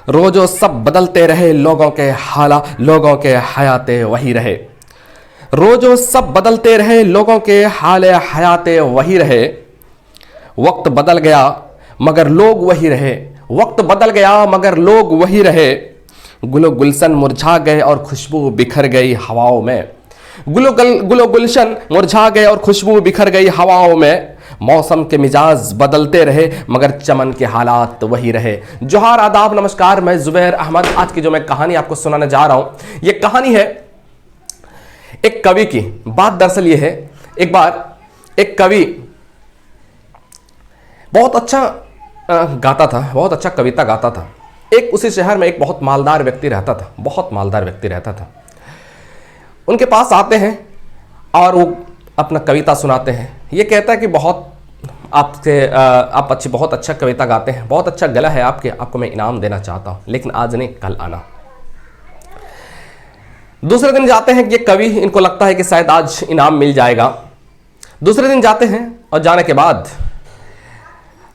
रोजो सब बदलते रहे, लोगों के लोगों के हयाते वही रहे। रोजो सब बदलते रहे, लोगों के हयाते वही रहे। वक्त बदल गया मगर लोग वही रहे। वक्त बदल गया मगर लोग वही रहे। गुलो गुलशन मुरझा गए और खुशबू बिखर गई हवाओं में। गुलो गुलशन मुरझा गए और खुशबू बिखर गई हवाओं में। मौसम के मिजाज बदलते रहे मगर चमन के हालात वही रहे। जोहार, आदाब, नमस्कार। मैं जुबैर अहमद। आज की जो मैं कहानी आपको सुनाने जा रहा हूं, ये कहानी है एक कवि की। बात दरअसल ये है, एक बार एक कवि बहुत अच्छा गाता था, बहुत अच्छा कविता गाता था। एक उसी शहर में एक बहुत मालदार व्यक्ति रहता था, बहुत मालदार व्यक्ति रहता था। उनके पास आते हैं और वो अपना कविता सुनाते हैं। ये कहता है कि बहुत आप बहुत अच्छा कविता गाते हैं, बहुत अच्छा गला है आपको मैं इनाम देना चाहता हूँ, लेकिन आज नहीं कल आना। दूसरे दिन जाते हैं, ये कवि, इनको लगता है कि शायद आज इनाम मिल जाएगा। दूसरे दिन जाते हैं और जाने के बाद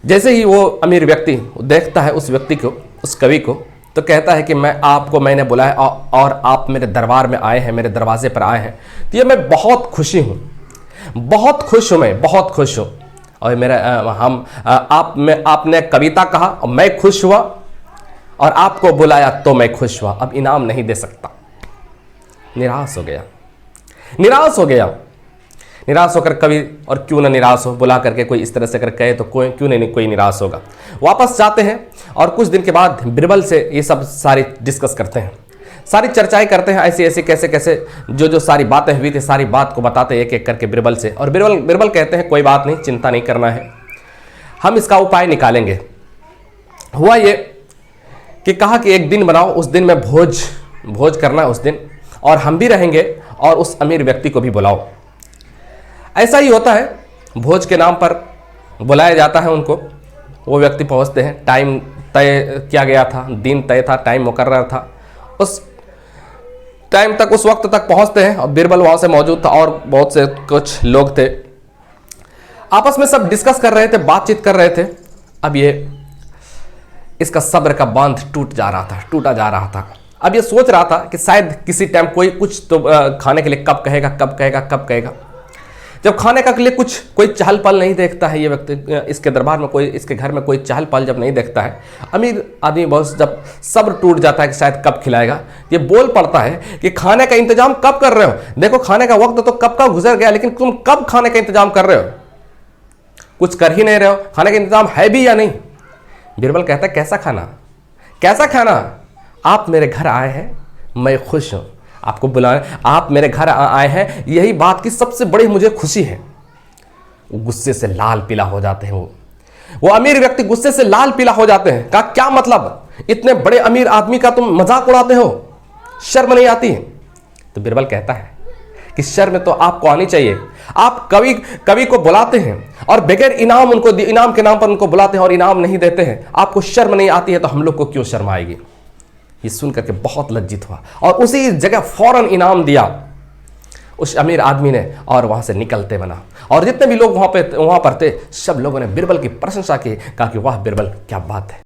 जैसे ही वो अमीर व्यक्ति देखता है उस व्यक्ति को, उस कवि को, तो कहता है कि मैंने बुलाया और आप मेरे दरबार में आए हैं, मेरे दरवाजे पर आए हैं, तो ये मैं बहुत खुशी हूँ, बहुत खुश हूँ, मैं बहुत खुश हूँ। और आपने कविता कहा और मैं खुश हुआ, और आपको बुलाया तो मैं खुश हुआ। अब इनाम नहीं दे सकता। निराश हो गया, निराश हो गया। निराश होकर कवि, और क्यों ना निराश हो, बुला करके कोई इस तरह से अगर कहे तो क्यों नहीं कोई निराश होगा। वापस जाते हैं और कुछ दिन के बाद बिरबल से ये सब सारी डिस्कस करते हैं, सारी चर्चाएं करते हैं, ऐसी ऐसी कैसे कैसे जो सारी बातें हुई थी, सारी बात को बताते एक एक करके बिरबल से। और बिरबल कहते हैं कोई बात नहीं, चिंता नहीं करना है, हम इसका उपाय निकालेंगे। हुआ ये कि कहा कि एक दिन बनाओ, उस दिन में भोज करना है उस दिन, और हम भी रहेंगे और उस अमीर व्यक्ति को भी बुलाओ। ऐसा ही होता है, भोज के नाम पर बुलाया जाता है उनको। वो व्यक्ति पहुंचते हैं, टाइम तय किया गया था, दिन तय था, टाइम मुकर्रर था। उस टाइम तक, उस वक्त तक पहुंचते हैं और बिरबल वहां से मौजूद था और बहुत से कुछ लोग थे। आपस में सब डिस्कस कर रहे थे, बातचीत कर रहे थे। अब ये इसका सब्र का बांध टूटा जा रहा था। अब ये सोच रहा था कि शायद किसी टाइम कोई कुछ तो खाने के लिए कब कहेगा। जब खाने का के लिए कोई चहल पल नहीं देखता है ये व्यक्ति, इसके दरबार में कोई, इसके घर में कोई चहल पल जब नहीं देखता है, अमीर आदमी बहुत जब सब्र टूट जाता है कि शायद कब खिलाएगा, ये बोल पड़ता है कि खाने का इंतजाम कब कर रहे हो? देखो खाने का वक्त तो कब का गुजर गया, लेकिन तुम कब खाने का इंतजाम कर रहे हो? कुछ कर ही नहीं रहे हो, खाने का इंतजाम है भी या नहीं? बिरबल कहता है कैसा खाना? आप मेरे घर आए हैं, मैं खुश हूं, आपको बुलाए, आप मेरे घर आए हैं, यही बात की सबसे बड़ी मुझे खुशी है। गुस्से से लाल पीला हो जाते हैं वो अमीर व्यक्ति गुस्से से लाल पीला हो जाते हैं। कहा क्या मतलब, इतने बड़े अमीर आदमी का तुम मजाक उड़ाते हो, शर्म नहीं आती? तो बिरबल कहता है कि शर्म तो आपको आनी चाहिए। आप कवि को बुलाते हैं और बगैर इनाम के नाम पर उनको बुलाते हैं और इनाम नहीं देते हैं, आपको शर्म नहीं आती है, तो हम लोग को क्यों शर्म आएगी? ये सुनकर के बहुत लज्जित हुआ और उसी जगह फौरन इनाम दिया उस अमीर आदमी ने, और वहां से निकलते बना। और जितने भी लोग वहां पर थे, सब लोगों ने बिरबल की प्रशंसा की, कहा कि वाह बिरबल, क्या बात है।